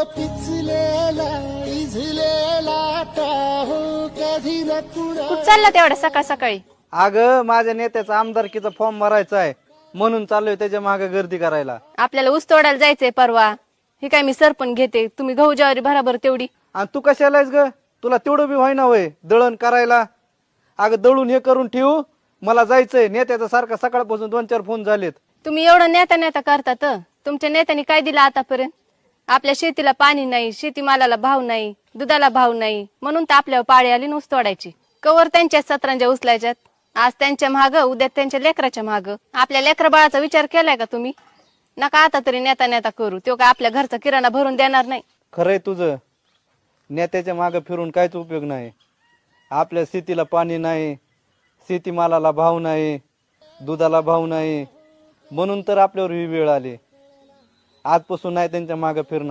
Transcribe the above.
पिचलेला इझलेला Tahoe कधी न कुणा कुठं चालला तेवढ्या सकाळ सकाळी? अगं माझ्या नेत्याचा आमदारकीचा फॉर्म भरायचा आहे म्हणून चाललोय त्याच्या मागे गर्दी करायला. आपल्याला ऊस तोडायला जायचंय परवा. हे काय मी सरपण घेते, तुम्ही गहू ज्वारी भराभर तेवढी. आणि तू कशाला आहेस ग? तुला तेवढं बी व्हायना वय दळण करायला? अगं दळून हे करून ठेवू, मला जायचंय. नेत्याचा सारखा सकाळपासून 2-4 फोन झालेत. तुम्ही एवढं नेता नेता करतात. तुमच्या नेत्यांनी काय दिलं आतापर्यंत? आपल्या शेतीला पाणी नाही, शेतीमालाला भाव नाही, दुधाला भाव नाही, म्हणून तर आपल्यावर पाळी आली ऊस तोडायची. कवर त्यांच्या सतरांच्या उचलायच्यात. आज त्यांच्या माग, उद्या त्यांच्या लेकराच्या माग. आपल्या लेकरा बाळाचा विचार केलाय का तुम्ही? नका आता तरी नेता नेता करू. तो का आपल्या घरचा किराणा भरून देणार नाही. खरंय तुझं. नेत्याच्या मागे फिरून काहीच उपयोग नाही. आपल्या शेतीला पाणी नाही, शेतीमालाला भाव नाही, दुधाला भाव नाही, म्हणून तर आपल्यावर ही वेळ आली. आजपासून नाही त्यांच्या मागे फिरणार.